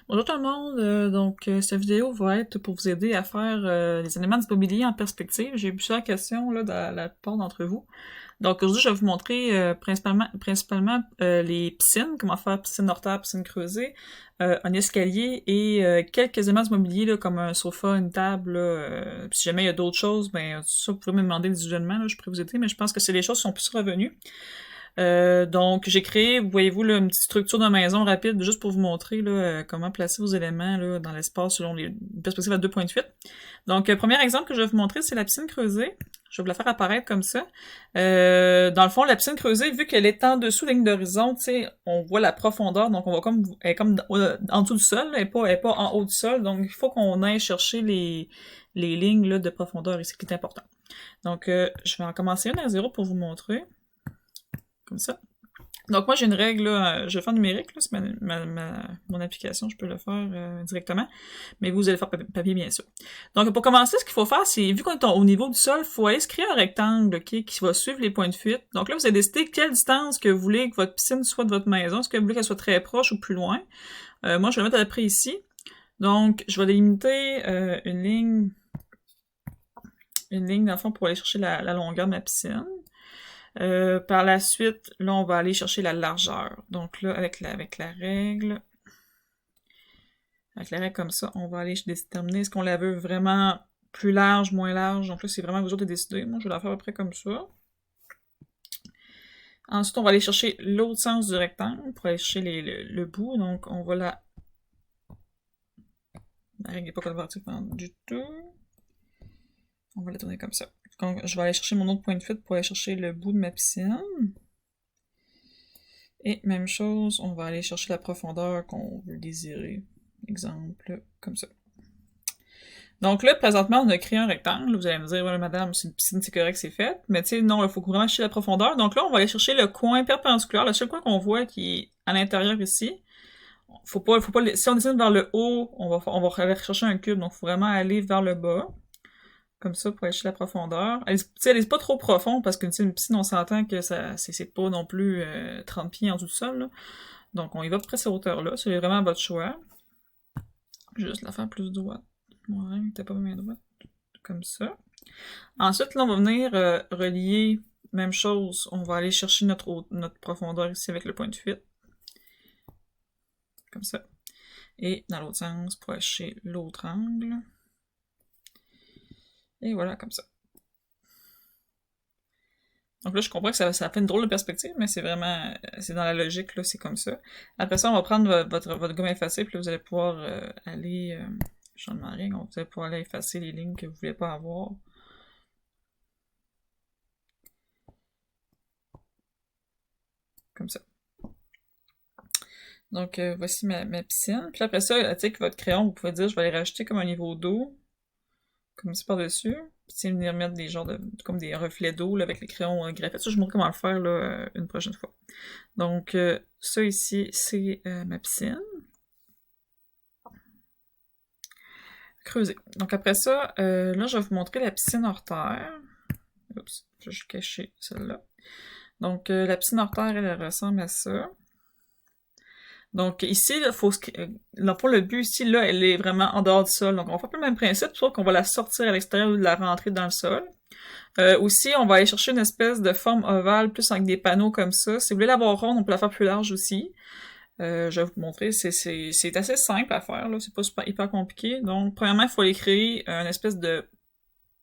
Bonjour tout le monde, cette vidéo va être pour vous aider à faire les éléments d'immobilier en perspective. J'ai eu plusieurs questions là, de la plupart d'entre vous. Donc aujourd'hui, je vais vous montrer principalement les piscines, comment faire piscine hors terre, piscine creusée, un escalier et quelques éléments d'immobilier là, comme un sofa, une table. Là, puis si jamais il y a d'autres choses, ben ça, vous pouvez me demander visuellement, là, je pourrais vous aider, mais je pense que c'est les choses qui sont plus revenues. Donc, j'ai créé, voyez-vous, là, une petite structure de maison rapide, juste pour vous montrer là, comment placer vos éléments là, dans l'espace selon les perspectives à 2 points de fuite. Donc, premier exemple que je vais vous montrer, c'est la piscine creusée. Je vais vous la faire apparaître comme ça. Dans le fond, la piscine creusée, vu qu'elle est en dessous de la ligne d'horizon, tu sais, on voit la profondeur, donc on va comme, elle est comme en dessous du sol, elle est pas en haut du sol, donc il faut qu'on aille chercher les lignes là, de profondeur ici, qui est important. Donc, je vais en commencer une à zéro pour vous montrer, comme ça. Donc moi j'ai une règle, là, je vais faire numérique, là, c'est mon application, je peux le faire directement, mais vous allez faire papier bien sûr. Donc pour commencer, ce qu'il faut faire, c'est, vu qu'on est au niveau du sol, il faut aller se créer un rectangle qui va suivre les points de fuite. Donc là, vous allez décider quelle distance que vous voulez que votre piscine soit de votre maison. Est-ce que vous voulez qu'elle soit très proche ou plus loin? Moi, je vais la mettre à peu près ici. Donc, je vais délimiter une ligne dans le fond pour aller chercher la longueur de ma piscine. Par la suite, là, on va aller chercher la largeur. Donc là, avec la règle comme ça, on va aller déterminer est-ce qu'on la veut vraiment plus large, moins large. Donc là, c'est vraiment vous autres de décider. Moi, je vais la faire à peu près comme ça. Ensuite, on va aller chercher l'autre sens du rectangle pour aller chercher le bout. Donc, on va la... La règle n'est pas convertible du tout. On va la tourner comme ça. Donc, je vais aller chercher mon autre point de fuite pour aller chercher le bout de ma piscine. Et même chose, on va aller chercher la profondeur qu'on veut désirer. Exemple, comme ça. Donc là, présentement, on a créé un rectangle. Vous allez me dire, ouais, madame, c'est une piscine, c'est correct, c'est fait. Mais tu sais, non, il faut vraiment chercher la profondeur. Donc là, on va aller chercher le coin perpendiculaire, le seul coin qu'on voit qui est à l'intérieur ici. Si on dessine vers le haut, on va aller chercher un cube. Donc, il faut vraiment aller vers le bas. Comme ça, pour aller chercher la profondeur. Elle est pas trop profonde, parce qu'une piscine, on s'entend que c'est pas non plus 30 pieds en dessous du sol, là. Donc, on y va à peu près cette hauteur-là. C'est vraiment à votre choix. Je vais juste la faire plus droite. Ouais, t'as pas bien droite. Comme ça. Ensuite, là, on va venir relier, même chose, on va aller chercher notre profondeur ici avec le point de fuite. Comme ça. Et dans l'autre sens, pour aller chercher l'autre angle. Et voilà, comme ça. Donc là, je comprends que ça fait une drôle de perspective, mais c'est vraiment, c'est dans la logique, là, c'est comme ça. Après ça, on va prendre votre gomme effacée, puis là, vous allez pouvoir aller, champ de marée, vous allez pouvoir aller effacer les lignes que vous voulez pas avoir. Comme ça. Donc, voici ma piscine. Puis après ça, tu sais, avec votre crayon, vous pouvez dire, je vais aller rajouter comme un niveau d'eau, comme ça par-dessus. Puis venir mettre des genres de, comme des reflets d'eau, là, avec les crayons graphites. Ça, je vous montre comment le faire, là, une prochaine fois. Donc, ça ici, c'est ma piscine. Creusée. Donc après ça, là, je vais vous montrer la piscine hors terre. Oups, je vais juste cacher celle-là. Donc, la piscine hors terre, elle ressemble à ça. Donc ici, là, le but ici, là, elle est vraiment en dehors du sol. Donc on va faire un peu le même principe, sauf qu'on va la sortir à l'extérieur ou de la rentrer dans le sol. Aussi, on va aller chercher une espèce de forme ovale, plus avec des panneaux comme ça. Si vous voulez l'avoir ronde, on peut la faire plus large aussi. Je vais vous montrer, c'est assez simple à faire, là, c'est pas hyper compliqué. Donc, premièrement, il faut aller créer une espèce de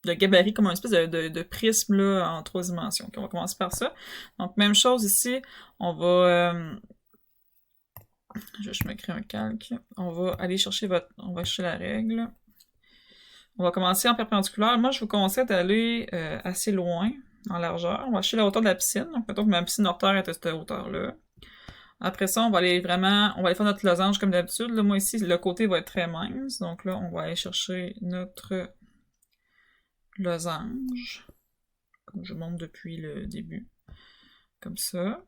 gabarit, comme une espèce de prisme là, en 3 dimensions. Okay, on va commencer par ça. Donc, même chose ici, on va... je vais juste me créer un calque. On va aller chercher on va chercher la règle. On va commencer en perpendiculaire. Moi, je vous conseille d'aller assez loin en largeur. On va chercher la hauteur de la piscine. Donc, mettons que ma piscine hors terre est à cette hauteur-là. Après ça, on va aller faire notre losange comme d'habitude. Là, moi ici, le côté va être très mince. Donc là, on va aller chercher notre losange. Comme je monte depuis le début. Comme ça.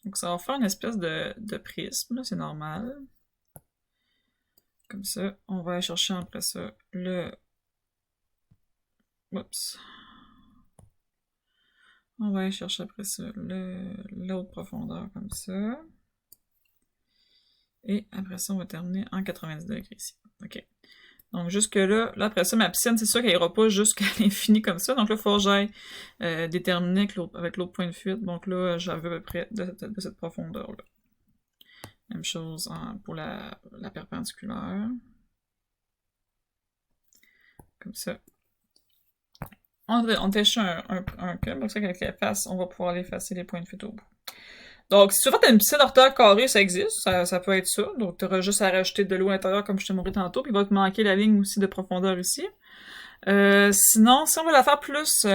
Donc ça va faire une espèce de prisme, c'est normal. Comme ça, on va aller chercher après ça le... Oups. On va aller chercher après ça l'autre profondeur comme ça. Et après ça, on va terminer en 90 degrés ici. OK. Donc jusque là, après ça, ma piscine, c'est sûr qu'elle ira pas jusqu'à l'infini comme ça. Donc là, il faut que j'aille déterminer avec l'autre point de fuite. Donc là, j'avais à peu près de cette profondeur-là. Même chose pour la perpendiculaire. Comme ça. On tèche un cube, comme ça qu'avec la face, on va pouvoir aller effacer les points de fuite au bout. Donc, si tu fais une piscine hors terre carrée, ça existe, ça peut être ça. Donc, tu auras juste à rajouter de l'eau à l'intérieur, comme je t'ai montré tantôt, puis il va te manquer la ligne aussi de profondeur ici. Sinon, si on veut la faire plus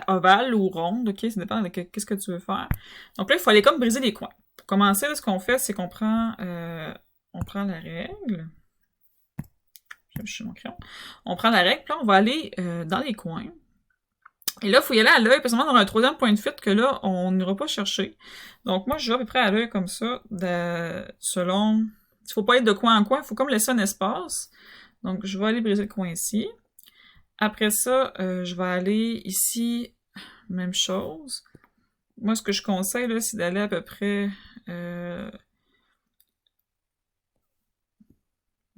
ovale ou ronde, ok, ça dépend de qu'est-ce que tu veux faire. Donc là, il faut aller comme briser les coins. Pour commencer, là, ce qu'on fait, c'est qu'on prend la règle. Je suis mon crayon. On prend la règle, puis là, on va aller dans les coins. Et là, il faut y aller à l'œil, parce qu'on a un troisième point de fuite que là, on n'ira pas chercher. Donc moi, je vais à peu près à l'œil comme ça, selon... Il faut pas être de coin en coin, il faut comme laisser un espace. Donc, je vais aller briser le coin ici. Après ça, je vais aller ici, même chose. Moi, ce que je conseille, là, c'est d'aller à peu près...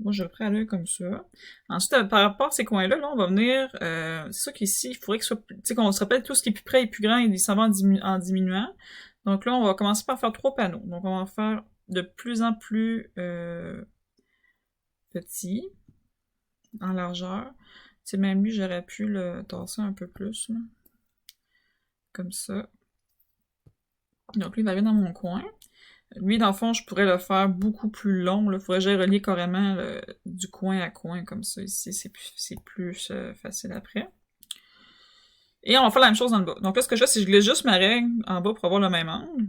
Moi, je le prends à l'œil comme ça. Ensuite, par rapport à ces coins-là, là, on va venir... c'est ça qu'ici, il faudrait que ce soit... Tu sais, qu'on se rappelle tout ce qui est plus près et plus grand, il s'en va en diminuant. Donc là, on va commencer par faire 3 panneaux. Donc, on va en faire de plus en plus petit, en largeur. Tu sais, même lui, j'aurais pu le tasser un peu plus, là. Comme ça. Donc lui, il va aller dans mon coin. Lui, dans le fond, je pourrais le faire beaucoup plus long. Il faudrait que j'aille relier carrément du coin à coin, comme ça. Ici, c'est plus facile après. Et on va faire la même chose dans le bas. Donc là, ce que je fais, c'est que je glisse juste ma règle en bas pour avoir le même angle.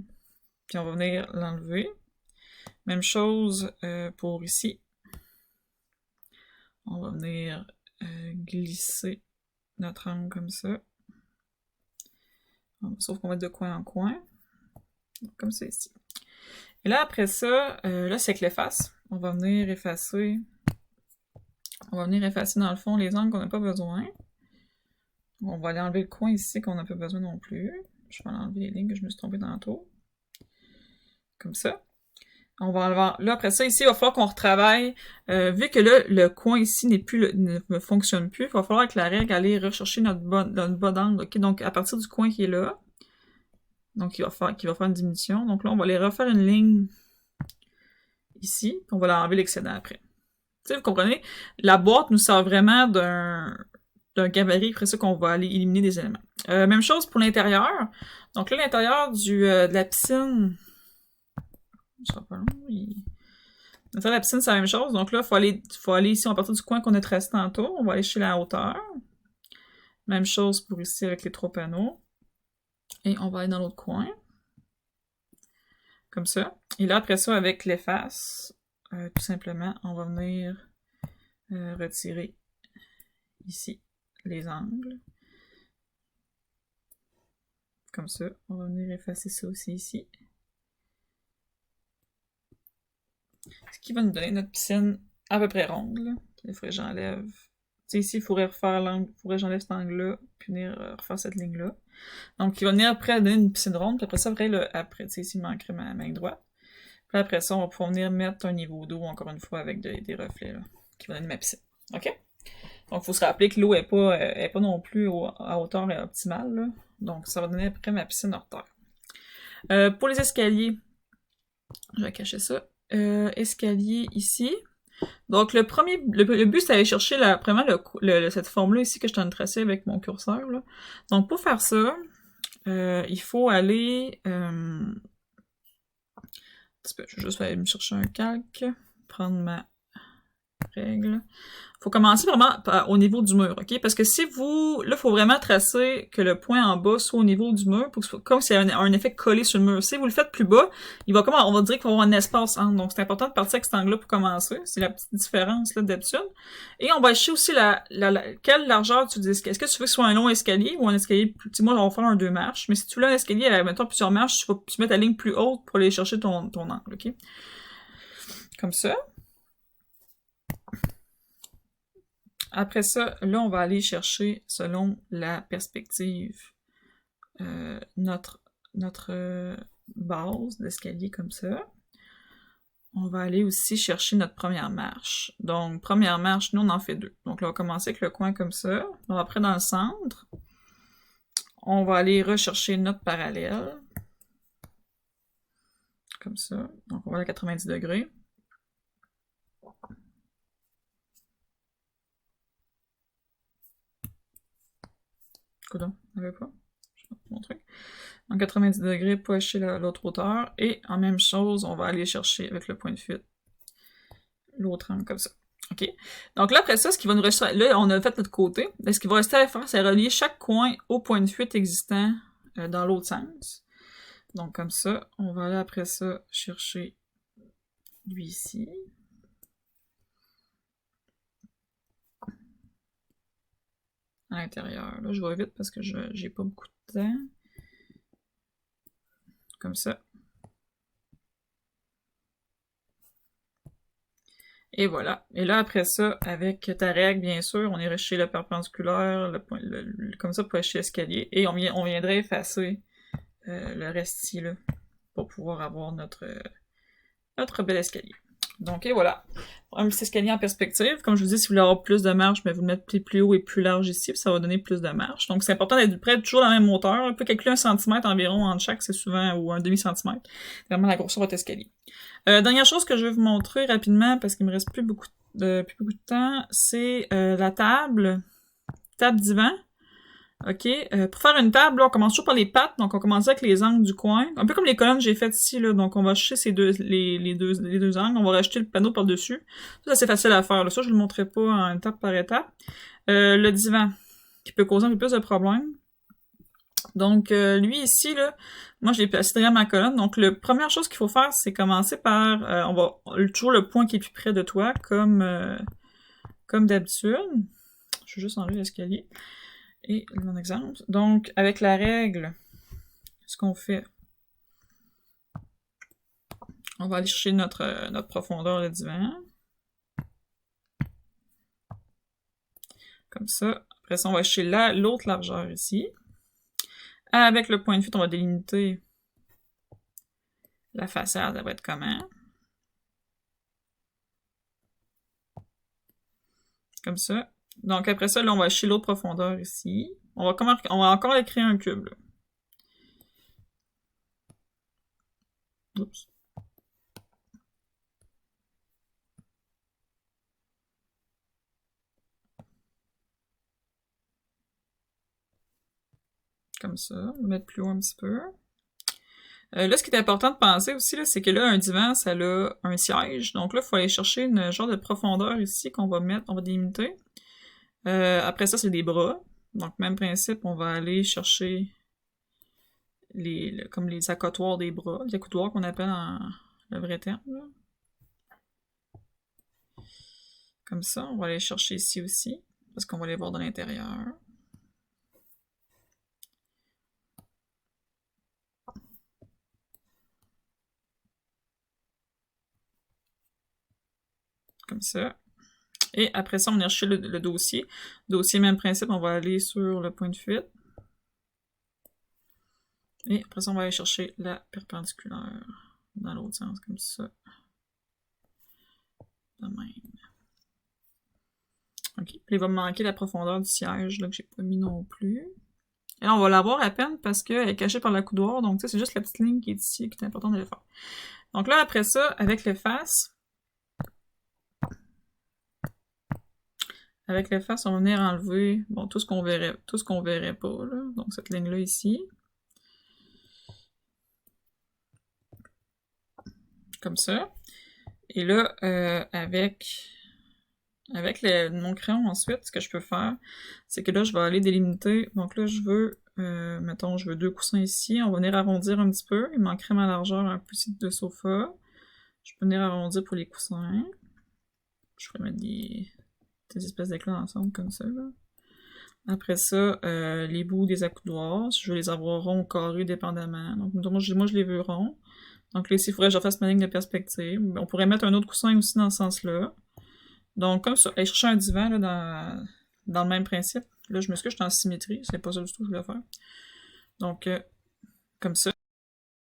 Puis on va venir l'enlever. Même chose pour ici. On va venir glisser notre angle comme ça. Sauf qu'on va être de coin en coin. Comme ça ici. Et là, après ça, là, c'est avec l'efface. On va venir effacer. On va venir effacer dans le fond les angles qu'on n'a pas besoin. On va aller enlever le coin ici qu'on n'a pas besoin non plus. Je vais enlever les lignes que je me suis trompée tantôt. Comme ça. On va enlever... Là, après ça, ici, il va falloir qu'on retravaille. Vu que là, le coin ici ne fonctionne plus, il va falloir que la règle aille rechercher notre bas d'angle. Okay? Donc, à partir du coin qui est là, donc qui va faire une diminution. Donc là, on va aller refaire une ligne ici, puis on va l'enlever l'excédent après. Tu sais, vous comprenez? La boîte nous sert vraiment d'un gabarit, après ça qu'on va aller éliminer des éléments. Même chose pour l'intérieur. Donc là, l'intérieur de la piscine... Ça sera pas long. L'intérieur de la piscine, c'est la même chose. Donc là, il faut aller ici, à partir du coin qu'on a tracé tantôt. On va aller chez la hauteur. Même chose pour ici avec les 3 panneaux. Et on va aller dans l'autre coin. Comme ça. Et là, après ça, avec l'efface, tout simplement, on va venir retirer ici les angles. Comme ça. On va venir effacer ça aussi ici. Ce qui va nous donner notre piscine à peu près ronde. Là. Il faudrait que j'enlève... Tu sais, ici, il faudrait refaire l'angle, il faudrait que j'enlève cet angle-là, puis venir refaire cette ligne-là. Donc, il va venir après donner une piscine ronde, puis après ça, après, tu sais, ici, il manquerait ma main droite. Puis après ça, on va pouvoir venir mettre un niveau d'eau, encore une fois, avec des reflets, là, qui vont donner ma piscine. OK? Donc, il faut se rappeler que l'eau n'est pas non plus à hauteur optimale, là. Donc, ça va donner après ma piscine hors terre. Pour les escaliers, je vais cacher ça. Escalier ici. Donc, le but, c'est d'aller chercher vraiment cette forme-là ici que je t'en ai tracée avec mon curseur, là. Donc, pour faire ça, il faut aller... je vais juste aller me chercher un calque, prendre ma règle. Faut commencer vraiment au niveau du mur, ok? Parce que si vous... Là, il faut vraiment tracer que le point en bas soit au niveau du mur, pour que comme s'il y a un effet collé sur le mur. Si vous le faites plus bas, on va dire qu'il va y avoir un espace entre. Donc, c'est important de partir avec cet angle-là pour commencer. C'est la petite différence, là, d'habitude. Et on va acheter aussi quelle largeur tu dis. Est-ce que tu veux que ce soit un long escalier ou un escalier plus... Moi, on va faire un 2 marches. Mais si tu veux un escalier, mettons plusieurs marches, tu mets ta ligne plus haute pour aller chercher ton angle, ok? Comme ça. Après ça, là, on va aller chercher selon la perspective notre base d'escalier comme ça. On va aller aussi chercher notre première marche. Donc, première marche, nous, on en fait 2. Donc là, on va commencer avec le coin comme ça. Donc, après, dans le centre, on va aller rechercher notre parallèle. Comme ça. Donc, on va à 90 degrés. Coudonc, on n'avait pas. Je vais mon truc. En 90 degrés, pocher l'autre hauteur. Et en même chose, on va aller chercher avec le point de fuite l'autre angle comme ça. OK? Donc là, après ça, ce qui va nous rester... Là, on a fait notre côté. Ce qui va rester à faire, c'est relier chaque coin au point de fuite existant dans l'autre sens. Donc comme ça, on va aller après ça chercher lui ici. À l'intérieur. Là, je vais vite parce que j'ai pas beaucoup de temps. Comme ça. Et voilà. Et là, après ça, avec ta règle, bien sûr, on irait chez le perpendiculaire, comme ça, pour acheter l'escalier. Et on viendrait effacer le reste ici, là, pour pouvoir avoir notre bel escalier. Donc, et voilà. Un petit escalier en perspective. Comme je vous dis, si vous voulez avoir plus de marche, mais vous le mettez plus haut et plus large ici, puis ça va donner plus de marche. Donc, c'est important d'être près toujours dans la même hauteur. On peut calculer 1 cm environ entre chaque, c'est souvent, ou un demi-centimètre. Vraiment la grosseur de votre escalier. Dernière chose que je vais vous montrer rapidement, parce qu'il me reste plus beaucoup de temps, c'est la table divan. OK. Pour faire une table, là, on commence toujours par les pattes, donc on commence avec les angles du coin. Un peu comme les colonnes que j'ai faites ici, là. Donc on va acheter les deux angles, on va rajouter le panneau par-dessus. Ça, c'est facile à faire, là. Ça, je ne le montrerai pas en étape par étape. Le divan, qui peut causer un peu plus de problèmes. Donc, lui ici, là, moi, je l'ai placé derrière ma colonne. Donc, la première chose qu'il faut faire, c'est commencer par... on va toujours le point qui est plus près de toi, comme d'habitude. Je vais juste enlever l'escalier. Et mon exemple. Donc, avec la règle, ce qu'on fait, on va aller chercher notre profondeur de divan. Comme ça. Après ça, on va chercher l'autre largeur ici. Avec le point de fuite, on va délimiter la façade, ça va être comment? Comme ça. Donc après ça, là, on va chercher l'autre profondeur ici. On va encore écrire un cube, là. Oups. Comme ça. On va mettre plus haut un petit peu. Là, ce qui est important de penser aussi, là, c'est que là, un divan, ça a un siège. Donc là, il faut aller chercher une genre de profondeur ici qu'on va mettre, on va délimiter. Après ça, c'est des bras. Donc, même principe, on va aller chercher comme les accoutoirs des bras, les accoutoirs qu'on appelle en le vrai terme, là. Comme ça, on va aller chercher ici aussi, parce qu'on va les voir de l'intérieur. Comme ça. Et après ça, on va chercher le dossier. Dossier, même principe, on va aller sur le point de fuite. Et après ça, on va aller chercher la perpendiculaire dans l'autre sens, comme ça. De même. OK. Puis il va me manquer la profondeur du siège, là, que j'ai pas mis non plus. Et là, on va l'avoir à peine parce qu'elle est cachée par la coudoir, donc tu sais, c'est juste la petite ligne qui est ici qui est important de le faire. Donc là, après ça, avec les faces, on va venir enlever, bon, tout ce qu'on verrait pas, là. Donc cette ligne-là ici. Comme ça. Et là, avec mon crayon ensuite, ce que je peux faire, c'est que là, je vais aller délimiter. Donc là, je veux, mettons, je veux 2 coussins ici. On va venir arrondir un petit peu. Il manquerait ma largeur un peu de sofa. Je peux venir arrondir pour les coussins. Je pourrais mettre des espèces d'éclats ensemble comme ça, là. Après ça, les bouts des accoudoirs, si je veux les avoir ronds ou carrés, dépendamment. Donc moi, je les veux ronds. Donc là, ici, il faudrait que je fasse ma ligne de perspective. On pourrait mettre un autre coussin aussi dans ce sens-là. Donc, comme ça, aller chercher un divan là, dans le même principe. Là, je m'excuse, je suis en symétrie. C'est pas ça du tout que je voulais faire. Donc, comme ça.